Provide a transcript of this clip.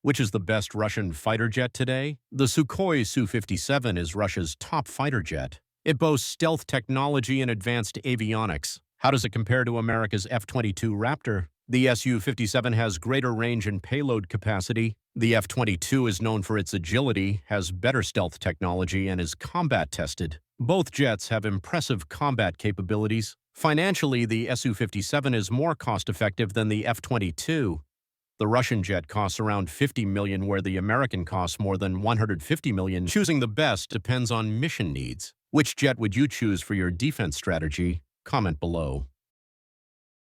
Which is the best Russian fighter jet today? The Sukhoi Su-57 is Russia's top fighter jet. It boasts stealth technology and advanced avionics. How does it compare to America's F-22 Raptor? The SU-57 has greater range and payload capacity. The F-22 is known for its agility, has better stealth technology, and is combat-tested. Both jets have impressive combat capabilities. Financially, the SU-57 is more cost-effective than the F-22. The Russian jet costs around $50 million, where the American costs more than $150 million. Choosing the best depends on mission needs. Which jet would you choose for your defense strategy? Comment below.